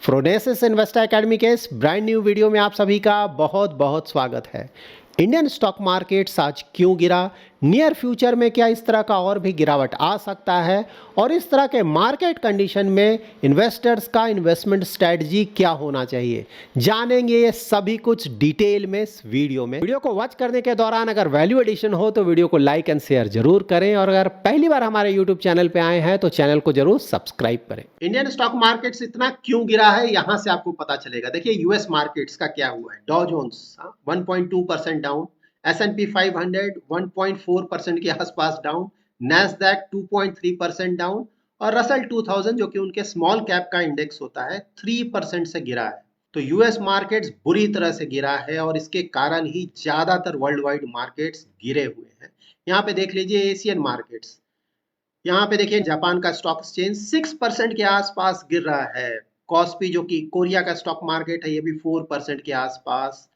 Phronesis investor academy के इस brand new video में आप सभी का बहुत बहुत स्वागत है। इंडियन स्टॉक मार्केट्स आज क्यों गिरा, नियर फ्यूचर में क्या इस तरह का और भी गिरावट आ सकता है और इस तरह के मार्केट कंडीशन में इन्वेस्टर्स का इन्वेस्टमेंट स्ट्रेटजी क्या होना चाहिए, जानेंगे ये सभी कुछ डिटेल में इस वीडियो में। वीडियो को वॉच करने के दौरान अगर वैल्यू एडिशन हो तो वीडियो को लाइक एंड शेयर जरूर करें और अगर पहली बार हमारे यूट्यूब चैनल पे आए हैं तो चैनल को जरूर सब्सक्राइब करें। इंडियन स्टॉक मार्केट्स इतना क्यों गिरा है यहां से आपको पता चलेगा। देखिए यूएस मार्केट्स का क्या हुआ है। डॉ जोन्स 1.2% डाउन, S&P 500 1.4% के आसपास डाउन, नैस्डैक 2.3% डाउन और रसल 2000 जो कि उनके स्मॉल कैप का इंडेक्स होता है 3% से गिरा है। तो यूएस मार्केट्स बुरी तरह से गिरा है और इसके कारण ही ज्यादातर वर्ल्ड वाइड मार्केट्स गिरे हुए हैं। यहाँ पे देख लीजिए एशियन मार्केट्स, यहाँ पे देखिए जापान का स्टॉक एक्सचेंज 6% के आसपास गिर रहा है। कॉस्पी जो कि कोरिया का स्टॉक मार्केट है ये भी 4% के आसपास।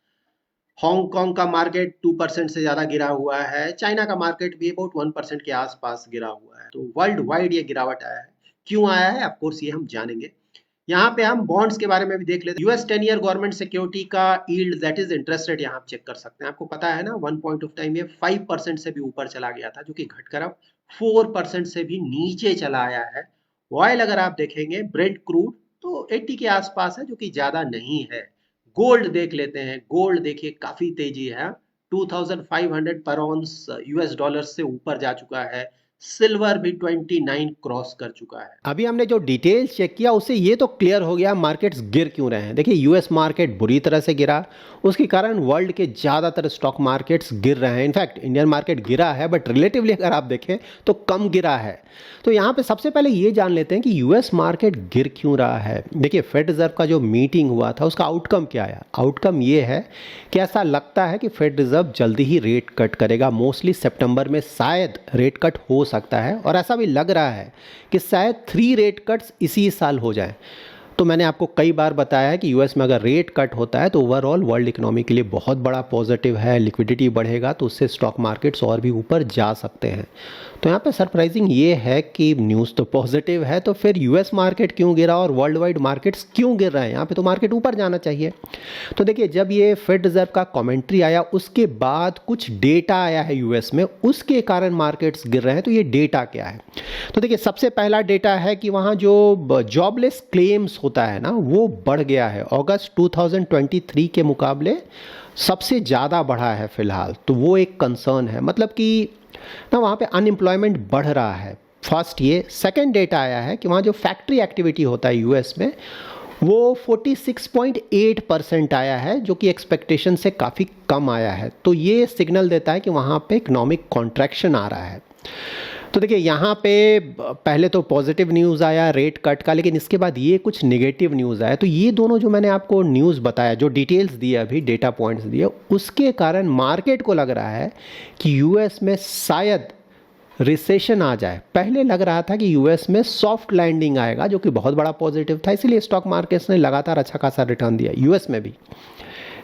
हांगकांग का मार्केट 2% से ज्यादा गिरा हुआ है। चाइना का मार्केट भी अबाउट 1% के आसपास गिरा हुआ है। तो वर्ल्ड वाइड ये गिरावट आया है। क्यों आया है ऑफ कोर्स ये हम जानेंगे। यहाँ पे हम बॉन्ड्स के बारे में भी देख लेते हैं। यूएस 10 ईयर गवर्नमेंट सिक्योरिटी का yield that is interest rate यहाँ आप चेक कर सकते हैं। आपको पता है ना, वन पॉइंट ऑफ टाइम ये 5% से भी ऊपर चला गया था जो कि घटकर अब 4% से भी नीचे चला आया है। ऑयल अगर आप देखेंगे ब्रेंट क्रूड तो 80 के आसपास है जो कि ज्यादा नहीं है। गोल्ड देख लेते हैं। गोल्ड देखिए काफी तेजी है, 2500 पर ऑन्स यूएस डॉलर से ऊपर जा चुका है। सिल्वर भी 29 क्रॉस कर चुका है। अभी हमने जो डिटेल्स चेक किया उससे ये तो क्लियर हो गया मार्केट्स गिर क्यों रहे हैं। देखिए यूएस मार्केट बुरी तरह से गिरा, उसके कारण वर्ल्ड के ज़्यादातर स्टॉक मार्केट्स गिर रहे हैं। इनफैक्ट इंडियन मार्केट गिरा है बट रिलेटिवली अगर आप देखें तो कम गिरा है। तो यहाँ पे सबसे पहले ये जान लेते हैं कि यूएस मार्केट गिर क्यों रहा है। देखिए फेड रिजर्व का जो मीटिंग हुआ था उसका आउटकम क्या आया। आउटकम ये है कि ऐसा लगता है कि फेड रिजर्व जल्दी ही रेट कट करेगा। मोस्टली सितंबर में शायद रेट कट हो सकता है और ऐसा भी लग रहा है कि शायद 3 रेट कट्स इसी साल हो जाएं। तो मैंने आपको कई बार बताया है कि यूएस में अगर रेट कट होता है तो ओवरऑल वर्ल्ड इकोनॉमी के लिए बहुत बड़ा पॉजिटिव है। लिक्विडिटी बढ़ेगा तो उससे स्टॉक मार्केट्स और भी ऊपर जा सकते हैं। तो यहाँ पे सरप्राइजिंग ये है कि न्यूज़ तो पॉजिटिव है तो फिर यूएस मार्केट क्यों गिरा और वर्ल्ड वाइड मार्केट्स क्यों गिर रहे हैं। यहाँ पे तो मार्केट ऊपर जाना चाहिए। तो देखिए जब ये फेड रिजर्व का कमेंट्री आया उसके बाद कुछ डेटा आया है यूएस में, उसके कारण मार्केट्स गिर रहे हैं। तो ये डेटा क्या है। तो देखिए सबसे पहला डेटा है कि वहाँ जो जॉबलेस क्लेम्स होता है ना वो बढ़ गया है। अगस्त 2023 के मुकाबले सबसे ज़्यादा बढ़ा है फिलहाल। तो वो एक कंसर्न है, मतलब कि ना वहाँ पे अनएम्प्लॉयमेंट बढ़ रहा है। फर्स्ट ये। सेकंड डेटा आया है कि वहाँ जो फैक्ट्री एक्टिविटी होता है यूएस में वो 46.8% आया है जो कि एक्सपेक्टेशन से काफ़ी कम आया है। तो ये सिग्नल देता है कि वहाँ पे इकोनॉमिक कॉन्ट्रैक्शन आ रहा है। तो देखिए यहाँ पे पहले तो पॉजिटिव न्यूज़ आया रेट कट का, लेकिन इसके बाद ये कुछ नेगेटिव न्यूज़ आया। तो ये दोनों जो मैंने आपको न्यूज़ बताया, जो डिटेल्स दिए अभी, डेटा पॉइंट्स दिए, उसके कारण मार्केट को लग रहा है कि यूएस में शायद रिसेशन आ जाए। पहले लग रहा था कि यूएस में सॉफ्ट लैंडिंग आएगा जो कि बहुत बड़ा पॉजिटिव था, इसीलिए स्टॉक मार्केट्स ने लगातार अच्छा खासा रिटर्न दिया यूएस में भी।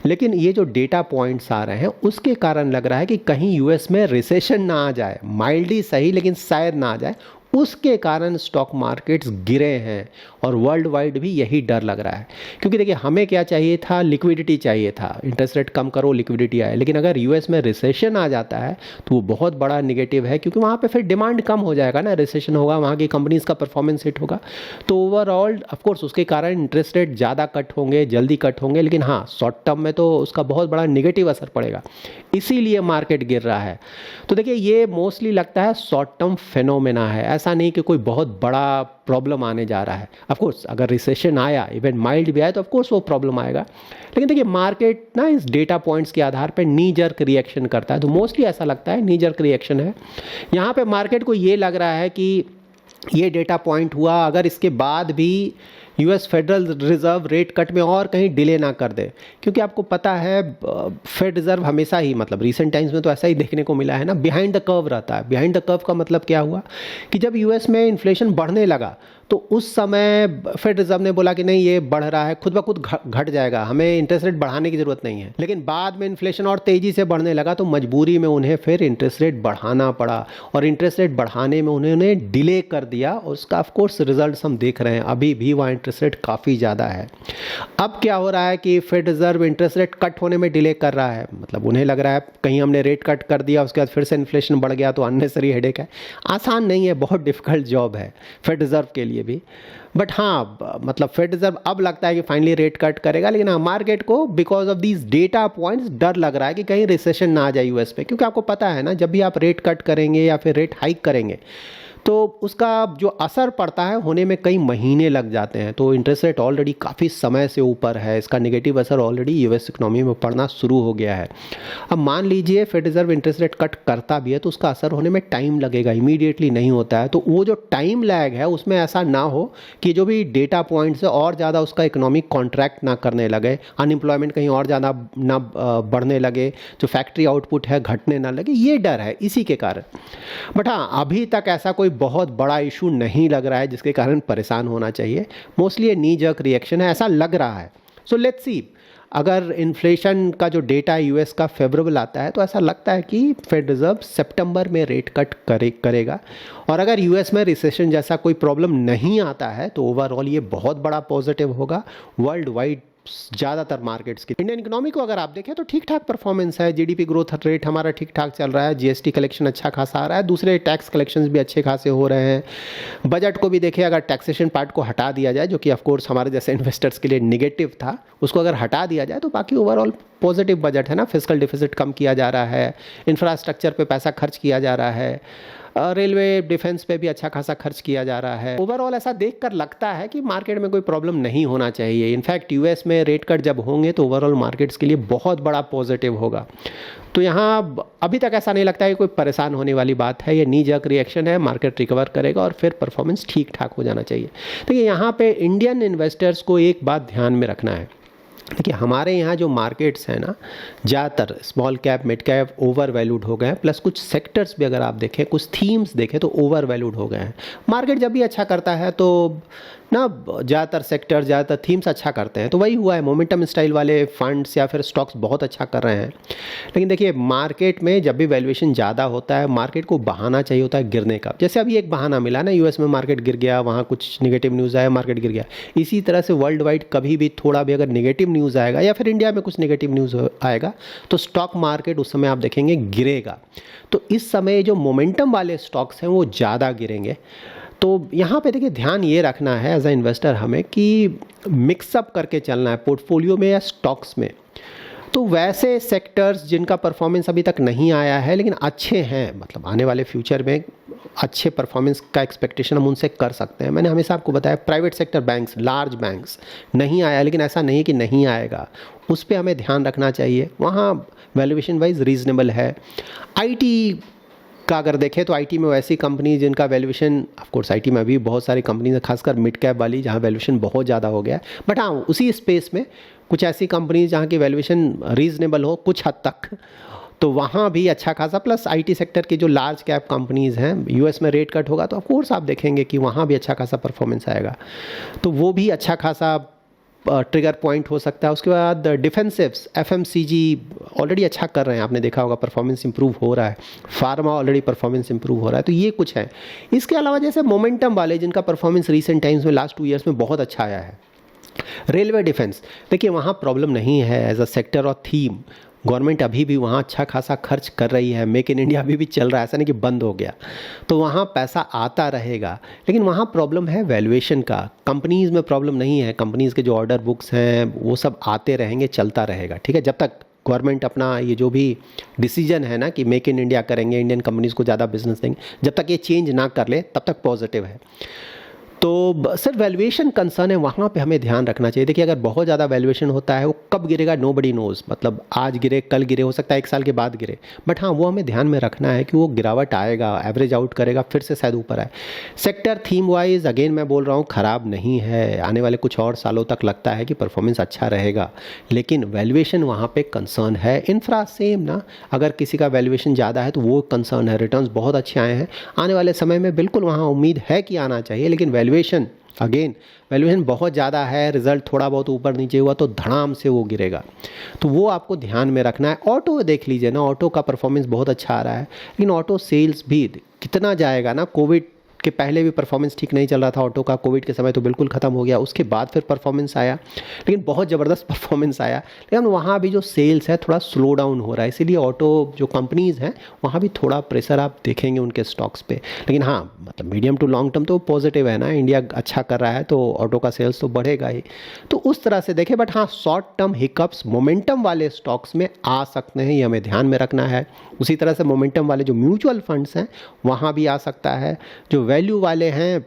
लेकिन ये जो डेटा पॉइंट्स आ रहे हैं उसके कारण लग रहा है कि कहीं यूएस में रिसेशन ना आ जाए, माइल्डली सही लेकिन शायद ना आ जाए, उसके कारण स्टॉक मार्केट्स गिरे हैं। और वर्ल्ड वाइड भी यही डर लग रहा है। क्योंकि देखिए हमें क्या चाहिए था, लिक्विडिटी चाहिए था, इंटरेस्ट रेट कम करो लिक्विडिटी आए। लेकिन अगर यूएस में रिसेशन आ जाता है तो वो बहुत बड़ा निगेटिव है, क्योंकि वहाँ पे फिर डिमांड कम हो जाएगा ना, रिसेशन होगा, वहाँ की कंपनीज का परफॉर्मेंस हिट होगा। तो ओवरऑल ऑफकोर्स उसके कारण इंटरेस्ट रेट ज़्यादा कट होंगे, जल्दी कट होंगे, लेकिन हाँ शॉर्ट टर्म में तो उसका बहुत बड़ा निगेटिव असर पड़ेगा, इसीलिए मार्केट गिर रहा है। तो देखिए ये मोस्टली लगता है शॉर्ट टर्म फिनोमेना है, ऐसा नहीं कि कोई बहुत बड़ा प्रॉब्लम आने जा रहा है। ऑफ कोर्स अगर रिसेशन आया, इवन माइल्ड भी आया, तो ऑफ कोर्स वो प्रॉब्लम आएगा। लेकिन देखिए मार्केट ना इस डेटा पॉइंट्स के आधार पर नी जर्क रिएक्शन करता है। तो मोस्टली ऐसा लगता है नी जर्क रिएक्शन है। यहाँ पे मार्केट को ये लग रहा है कि ये डेटा पॉइंट हुआ, अगर इसके बाद भी US federal reserve rate cut में और कहीं डिले ना कर दे, क्योंकि आपको पता है फेड रिजर्व हमेशा ही, मतलब रिसेंट टाइम्स में तो ऐसा ही देखने को मिला है ना, बिहाइंड द कर्व रहता है। बिहाइंड द कर्व का मतलब क्या हुआ कि जब यूएस में इन्फ्लेशन बढ़ने लगा तो उस समय फेड रिजर्व ने बोला कि नहीं ये बढ़ रहा है, खुद ब खुद घट जाएगा, हमें इंटरेस्ट रेट बढ़ाने की ज़रूरत नहीं है। लेकिन बाद में इन्फ्लेशन और तेज़ी से बढ़ने लगा तो मजबूरी में उन्हें फिर इंटरेस्ट रेट बढ़ाना पड़ा, और इंटरेस्ट रेट बढ़ाने में उन्होंने डिले कर दिया, और उसका ऑफ कोर्स रिजल्ट हम देख रहे हैं, अभी भी वहाँ इंटरेस्ट रेट काफ़ी ज़्यादा है। अब क्या हो रहा है कि Fed reserve interest rate cut होने में डिले कर रहा है, मतलब उन्हें लग रहा है कहीं हमने रेट कट कर दिया उसके बाद फिर से इन्फ्लेशन बढ़ गया तो अननेसरी हेडेक है। आसान नहीं है, बहुत डिफिकल्ट जॉब है फेड रिजर्व के लिए भी। बट हाँ, मतलब फेड रिजर्व अब लगता है कि फाइनली रेट कट करेगा, लेकिन हाँ मार्केट को because of these data points डर लग रहा है कि कहीं रिसेशन ना आ जाए यूएस पे, क्योंकि आपको पता है ना जब भी आप रेट कट करेंगे या फिर रेट हाइक करेंगे तो उसका जो असर पड़ता है होने में कई महीने लग जाते हैं। तो इंटरेस्ट रेट ऑलरेडी काफ़ी समय से ऊपर है, इसका नेगेटिव असर ऑलरेडी यूएस इकोनॉमी में पड़ना शुरू हो गया है। अब मान लीजिए Fed reserve interest rate cut करता भी है तो उसका असर होने में टाइम लगेगा, इमीडिएटली नहीं होता है। तो वो जो टाइम लैग है उसमें ऐसा ना हो कि जो भी डेटा पॉइंट्स है और ज़्यादा उसका इकोनॉमिक कॉन्ट्रैक्ट ना करने लगे, अनएम्प्लॉयमेंट कहीं और ज़्यादा ना बढ़ने लगे, जो फैक्ट्री आउटपुट है घटने ना लगे, ये डर है इसी के कारण। बट हाँ, अभी तक ऐसा कोई बहुत बड़ा इशू नहीं लग रहा है जिसके कारण परेशान होना चाहिए। मोस्टली ये नी जर्क रिएक्शन है, ऐसा लग रहा है। सो लेट्स सी, अगर इन्फ्लेशन का जो डेटा है यूएस का फेवरेबल आता है तो ऐसा लगता है कि फेड रिजर्व सितंबर में रेट कट करेगा। और अगर यूएस में रिसेशन जैसा कोई प्रॉब्लम नहीं आता है तो ओवरऑल ये बहुत बड़ा पॉजिटिव होगा वर्ल्ड वाइड ज़्यादातर मार्केट्स की। इंडियन इकोनॉमी को अगर आप देखें तो ठीक ठाक परफॉर्मेंस है, जीडीपी ग्रोथ रेट हमारा ठीक ठाक चल रहा है, जीएसटी कलेक्शन अच्छा खासा आ रहा है, दूसरे टैक्स कलेक्शंस भी अच्छे खासे हो रहे हैं। बजट को भी देखिए, अगर टैक्सेशन पार्ट को हटा दिया जाए जो कि ऑफकोर्स हमारे जैसे इन्वेस्टर्स के लिए निगेटिव था, उसको अगर हटा दिया जाए तो बाकी ओवरऑल पॉजिटिव बजट है ना। फिस्कल डिफिसिट कम किया जा रहा है, इंफ्रास्ट्रक्चर पे पैसा खर्च किया जा रहा है, रेलवे डिफेंस पे भी अच्छा खासा खर्च किया जा रहा है। ओवरऑल ऐसा देखकर लगता है कि मार्केट में कोई प्रॉब्लम नहीं होना चाहिए। इनफैक्ट यूएस में रेट कट जब होंगे तो ओवरऑल मार्केट्स के लिए बहुत बड़ा पॉजिटिव होगा। तो यहाँ अभी तक ऐसा नहीं लगता है कि कोई परेशान होने वाली बात है, ये नी जर्क रिएक्शन है, मार्केट रिकवर करेगा और फिर परफॉर्मेंस ठीक ठाक हो जाना चाहिए। देखिए यहाँ पे इंडियन इन्वेस्टर्स को एक बात ध्यान में रखना है। देखिए हमारे यहाँ जो मार्केट्स हैं ना, ज़्यादातर small cap mid cap over valued हो गए हैं, प्लस कुछ सेक्टर्स भी अगर आप देखें, कुछ थीम्स देखें तो ओवर वैल्यूड हो गए हैं। मार्केट जब भी अच्छा करता है तो ना ज़्यादातर सेक्टर ज़्यादातर थीम्स अच्छा करते हैं, तो वही हुआ है। मोमेंटम स्टाइल वाले फंड्स या फिर स्टॉक्स बहुत अच्छा कर रहे हैं। लेकिन देखिए मार्केट में जब भी वैल्यूएशन ज़्यादा होता है मार्केट को बहाना चाहिए होता है गिरने का। जैसे अभी एक बहाना मिला ना, यूएस में मार्केट गिर गया, वहाँ कुछ निगेटिव न्यूज़ आया, मार्केट गिर गया। इसी तरह से वर्ल्ड वाइड कभी भी थोड़ा भी अगर निगेटिव न्यूज़ आएगा या फिर इंडिया में कुछ निगेटिव न्यूज़ आएगा तो स्टॉक मार्केट उस समय आप देखेंगे गिरेगा। तो इस समय जो मोमेंटम वाले स्टॉक्स हैं वो ज़्यादा गिरेंगे। तो यहाँ पे देखिए ध्यान ये रखना है एज अ इन्वेस्टर हमें कि मिक्सअप करके चलना है पोर्टफोलियो में या स्टॉक्स में। तो वैसे सेक्टर्स जिनका परफॉर्मेंस अभी तक नहीं आया है लेकिन अच्छे हैं, मतलब आने वाले फ्यूचर में अच्छे परफॉर्मेंस का एक्सपेक्टेशन हम उनसे कर सकते हैं। मैंने हमेशा आपको बताया private sector banks, large banks नहीं आया, लेकिन ऐसा नहीं कि नहीं आएगा, उस पर हमें ध्यान रखना चाहिए। वहाँ वैल्यूएशन वाइज रीजनेबल है। आईटी का अगर देखें तो आईटी में वैसी कंपनी जिनका वैल्यूएशन, ऑफ कोर्स आईटी में अभी बहुत सारी कंपनीज है खासकर मिड कैप वाली जहाँ वैल्यूएशन बहुत ज़्यादा हो गया है, बट हाँ उसी स्पेस में कुछ ऐसी कंपनीज जहाँ की वैल्यूएशन रीजनेबल हो कुछ हद तक, तो वहाँ भी अच्छा खासा। प्लस आईटी सेक्टर की जो लार्ज कैप कंपनीज़ हैं, यूएस में रेट कट होगा तो ऑफ कोर्स आप देखेंगे कि वहाँ भी अच्छा खासा परफॉर्मेंस आएगा, तो वो भी अच्छा खासा ट्रिगर पॉइंट हो सकता है। उसके बाद डिफेंसिव्स, एफएमसीजी ऑलरेडी अच्छा कर रहे हैं, आपने देखा होगा परफॉर्मेंस इंप्रूव हो रहा है। फार्मा ऑलरेडी परफॉर्मेंस इंप्रूव हो रहा है, तो ये कुछ है। इसके अलावा जैसे मोमेंटम वाले जिनका परफॉर्मेंस रीसेंट टाइम्स में लास्ट 2 ईयर्स में बहुत अच्छा आया है। रेलवे डिफेंस देखिए वहाँ प्रॉब्लम नहीं है एज अ सेक्टर और थीम, गवर्नमेंट अभी भी वहाँ अच्छा खासा खर्च कर रही है, मेक इन इंडिया अभी भी चल रहा है, ऐसा नहीं कि बंद हो गया, तो वहाँ पैसा आता रहेगा। लेकिन वहाँ प्रॉब्लम है वैल्यूएशन का, कंपनीज़ में प्रॉब्लम नहीं है। कंपनीज़ के जो ऑर्डर बुक्स हैं वो सब आते रहेंगे, चलता रहेगा, ठीक है। जब तक गवर्नमेंट अपना ये जो भी डिसीजन है ना कि मेक इन इंडिया करेंगे, इंडियन कंपनीज़ को ज़्यादा बिजनेस देंगे, जब तक ये चेंज ना कर ले तब तक पॉजिटिव है। तो सिर्फ वैल्यूएशन कंसर्न है, वहाँ पे हमें ध्यान रखना चाहिए। देखिए अगर बहुत ज़्यादा वैल्यूएशन होता है वो कब गिरेगा नोबडी नोज़, मतलब आज गिरे कल गिरे, हो सकता है 1 साल के बाद गिरे, बट हाँ वो हमें ध्यान में रखना है कि वो गिरावट आएगा, एवरेज आउट करेगा, फिर से शायद ऊपर आए। सेक्टर थीम वाइज अगेन मैं बोल रहा हूँ ख़राब नहीं है, आने वाले कुछ और सालों तक लगता है कि परफॉर्मेंस अच्छा रहेगा, लेकिन वैल्यूएशन वहाँ पर कंसर्न है। इंफ्रा सेम ना, अगर किसी का वैल्यूएशन ज़्यादा है तो वो कंसर्न है। रिटर्न्स बहुत अच्छे आए हैं, आने वाले समय में बिल्कुल वहाँ उम्मीद है कि आना चाहिए, लेकिन वैल्यूएशन अगेन वैल्यूएशन बहुत ज़्यादा है, रिजल्ट थोड़ा बहुत ऊपर नीचे हुआ तो धड़ाम से वो गिरेगा, तो वो आपको ध्यान में रखना है। ऑटो देख लीजिए ना, ऑटो का परफॉर्मेंस बहुत अच्छा आ रहा है, लेकिन ऑटो सेल्स भी कितना जाएगा ना, कोविड के पहले भी परफॉर्मेंस ठीक नहीं चल रहा था ऑटो का, कोविड के समय तो बिल्कुल ख़त्म हो गया, उसके बाद फिर परफॉर्मेंस आया, लेकिन बहुत ज़बरदस्त परफॉर्मेंस आया, लेकिन वहाँ भी जो सेल्स है थोड़ा स्लो डाउन हो रहा है, इसीलिए ऑटो जो कंपनीज़ हैं वहाँ भी थोड़ा प्रेशर आप देखेंगे उनके स्टॉक्स पे। लेकिन हाँ, मतलब मीडियम टू लॉन्ग टर्म तो पॉजिटिव है ना, इंडिया अच्छा कर रहा है तो ऑटो का सेल्स तो बढ़ेगा ही, तो उस तरह से देखें। बट हाँ, शॉर्ट टर्म हिकअप्स मोमेंटम वाले स्टॉक्स में आ सकते हैं, ये हमें ध्यान में रखना है। उसी तरह से मोमेंटम वाले जो म्यूचुअल फंड्स हैं वहाँ भी आ सकता है, जो वैल्यू वाले हैं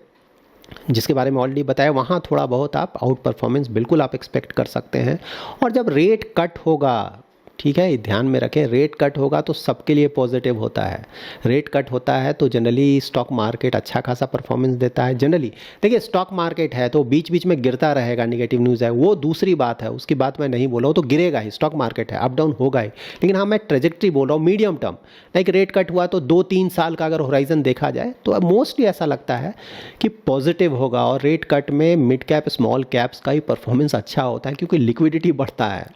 जिसके बारे में ऑलरेडी बताया वहाँ थोड़ा बहुत आप आउट परफॉर्मेंस बिल्कुल आप एक्सपेक्ट कर सकते हैं। और जब रेट कट होगा, ठीक है, ध्यान में रखें, रेट कट होगा तो सबके लिए पॉजिटिव होता है। रेट कट होता है तो जनरली स्टॉक मार्केट अच्छा खासा परफॉर्मेंस देता है। जनरली देखिए, स्टॉक मार्केट है तो बीच बीच में गिरता रहेगा, निगेटिव न्यूज़ है वो दूसरी बात है, उसकी बात मैं नहीं बोल रहा हूँ, तो गिरेगा ही, स्टॉक मार्केट है, अप डाउन होगा ही। लेकिन हाँ, मैं ट्रेजेक्ट्री बोल रहा हूँ medium term, like rate cut हुआ तो 2-3 साल का अगर होराइजन देखा जाए तो मोस्टली ऐसा लगता है कि पॉजिटिव होगा। और रेट कट में मिड कैप स्मॉल कैप्स का ही परफॉर्मेंस अच्छा होता है क्योंकि लिक्विडिटी बढ़ता है।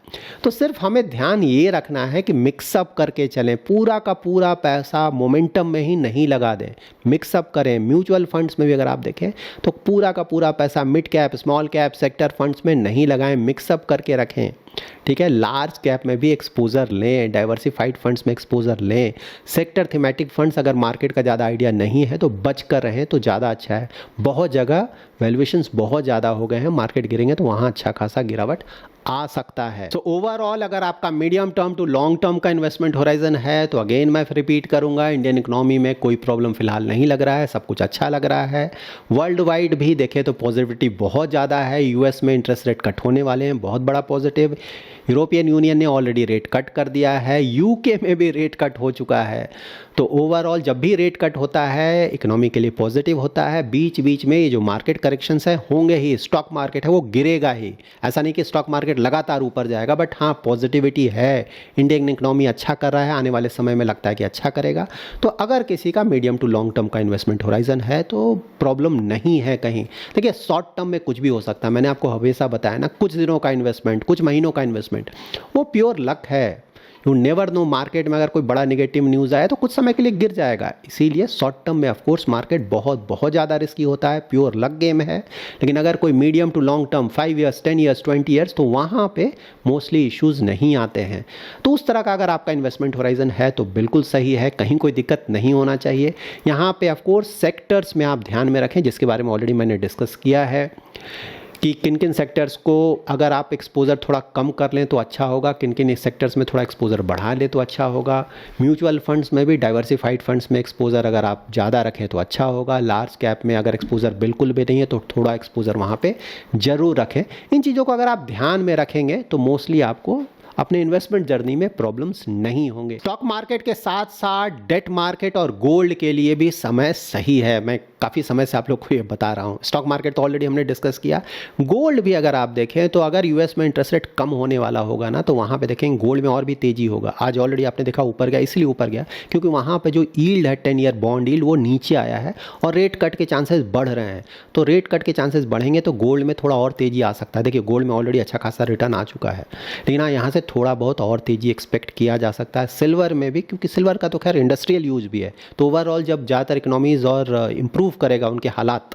तो सिर्फ हमें ध्यान ये रखना है कि मिक्सअप करके चलें, पूरा का पूरा पैसा मोमेंटम में ही नहीं लगा दें, मिक्सअप करें। म्यूचुअल फंड्स में भी अगर आप देखें तो पूरा का पूरा पैसा mid cap small cap sector funds में नहीं लगाएं, मिक्सअप करके रखें, ठीक है। लार्ज कैप में भी एक्सपोजर लें, डाइवर्सिफाइड फंड्स में एक्सपोजर लें, सेक्टर थीमेटिक फंड्स अगर मार्केट का ज़्यादा आइडिया नहीं है तो बच कर रहें तो ज़्यादा अच्छा है। बहुत जगह वैल्यूएशंस बहुत ज़्यादा हो गए हैं, मार्केट गिरेंगे तो वहाँ अच्छा खासा गिरावट आ सकता है। तो ओवरऑल अगर आपका medium term to long term का इन्वेस्टमेंट होराइजन है तो अगेन मैं रिपीट करूंगा, इंडियन इकोनॉमी में कोई प्रॉब्लम फिलहाल नहीं लग रहा है, सब कुछ अच्छा लग रहा है। वर्ल्ड वाइड भी देखें तो पॉजिटिविटी बहुत ज़्यादा है। यूएस में इंटरेस्ट रेट कट होने वाले हैं, बहुत बड़ा पॉजिटिव। यूरोपियन यूनियन ने ऑलरेडी रेट कट कर दिया है, यूके में भी रेट कट हो चुका है। तो ओवरऑल जब भी रेट कट होता है इकोनॉमी के लिए पॉजिटिव होता है। बीच बीच में ये जो मार्केट करेक्शंस है होंगे ही, स्टॉक मार्केट है वो गिरेगा ही, ऐसा नहीं कि स्टॉक मार्केट लगातार ऊपर जाएगा, बट हाँ पॉजिटिविटी है, इंडियन इकोनॉमी अच्छा कर रहा है, आने वाले समय में लगता है कि अच्छा करेगा। तो अगर किसी का मीडियम टू लॉन्ग टर्म का इन्वेस्टमेंट होराइजन है तो प्रॉब्लम नहीं है कहीं। देखिए, शॉर्ट टर्म में कुछ भी हो सकता है, मैंने आपको हमेशा बताया ना, कुछ दिनों का इन्वेस्टमेंट, कुछ महीनों का इन्वेस्टमेंट वो प्योर लक है। यू नेवर नो, मार्केट में अगर कोई बड़ा नेगेटिव न्यूज़ आया तो कुछ समय के लिए गिर जाएगा, इसीलिए शॉर्ट टर्म में ऑफकोर्स मार्केट बहुत ज़्यादा रिस्की होता है, प्योर लक गेम है। लेकिन अगर कोई medium to long term 5 years 10 years 20 years तो वहाँ पे मोस्टली इश्यूज़ नहीं आते हैं। तो उस तरह का अगर आपका इन्वेस्टमेंट होराइजन है तो बिल्कुल सही है, कहीं कोई दिक्कत नहीं होना चाहिए। यहाँ पे ऑफकोर्स सेक्टर्स में आप ध्यान में रखें, जिसके बारे में ऑलरेडी मैंने डिस्कस किया है कि किन किन सेक्टर्स को अगर आप एक्सपोजर थोड़ा कम कर लें तो अच्छा होगा, किन किन सेक्टर्स में थोड़ा एक्सपोजर बढ़ा लें तो अच्छा होगा। म्यूचुअल फंड्स में भी डाइवर्सिफाइड फंड्स में एक्सपोजर अगर आप ज़्यादा रखें तो अच्छा होगा। लार्ज कैप में अगर एक्सपोजर बिल्कुल भी नहीं है तो थोड़ा एक्सपोजर वहाँ पे ज़रूर रखें। इन चीज़ों को अगर आप ध्यान में रखेंगे तो मोस्टली आपको अपने इन्वेस्टमेंट जर्नी में प्रॉब्लम्स नहीं होंगे। स्टॉक मार्केट के साथ साथ डेट मार्केट और गोल्ड के लिए भी समय सही है। मैं काफ़ी समय से आप लोग को ये बता रहा हूँ। स्टॉक मार्केट तो ऑलरेडी हमने डिस्कस किया, गोल्ड भी अगर आप देखें तो अगर यूएस में इंटरेस्ट रेट कम होने वाला होगा ना तो वहाँ पे देखेंगे गोल्ड में और भी तेज़ी होगा। आज ऑलरेडी आपने देखा ऊपर गया, इसलिए ऊपर गया क्योंकि वहाँ पे जो यील्ड है 10 ईयर बॉन्ड यील्ड वो नीचे आया है और रेट कट के चांसेस बढ़ रहे हैं। तो रेट कट के चांसेस बढ़ेंगे तो गोल्ड में थोड़ा और तेज़ी आ सकता है। देखिए, गोल्ड में ऑलरेडी अच्छा खासा रिटर्न आ चुका है, लेकिन हाँ यहाँ से थोड़ा बहुत और तेज़ी एक्सपेक्ट किया जा सकता है। सिल्वर में भी, क्योंकि सिल्वर का तो खैर इंडस्ट्रियल यूज भी है, तो ओवरऑल जब ज़्यादातर इकोनॉमीज़ और इम्प्रूव करेगा उनके हालात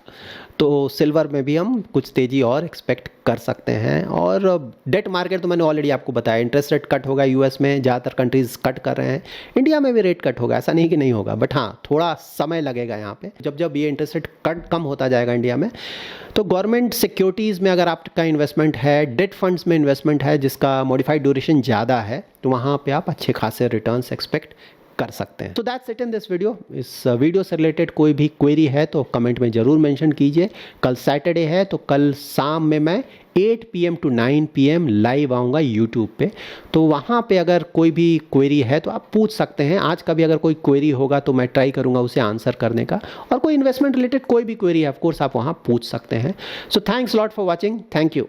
तो सिल्वर में भी हम कुछ तेज़ी और एक्सपेक्ट कर सकते हैं। और डेट मार्केट तो मैंने ऑलरेडी आपको बताया, इंटरेस्ट रेट कट होगा यूएस में, ज़्यादातर कंट्रीज़ कट कर रहे हैं, इंडिया में भी रेट कट होगा, ऐसा नहीं कि नहीं होगा, बट हाँ थोड़ा समय लगेगा यहाँ पे। जब ये इंटरेस्ट रेट कट कम होता जाएगा इंडिया में तो गवर्नमेंट सिक्योरिटीज़ में अगर आपका इन्वेस्टमेंट है, डेट फंड्स में इन्वेस्टमेंट है जिसका मॉडिफाइड ड्यूरेशन ज़्यादा है तो वहाँ पर आप अच्छे खासे रिटर्न्स एक्सपेक्ट कर सकते हैं। तो that's it in this video. इस वीडियो से रिलेटेड कोई भी क्वेरी है तो कमेंट में ज़रूर मेंशन कीजिए। कल सैटरडे है तो कल शाम में मैं 8 PM to 9 PM लाइव आऊँगा यूट्यूब पे, तो वहाँ पे अगर कोई भी क्वेरी है तो आप पूछ सकते हैं। आज का भी अगर कोई क्वेरी होगा तो मैं ट्राई करूँगा उसे आंसर करने का, और कोई इन्वेस्टमेंट रिलेटेड कोई भी क्वेरी है ऑफकोर्स आप वहाँ पूछ सकते हैं। So thanks lot for watching, thank you.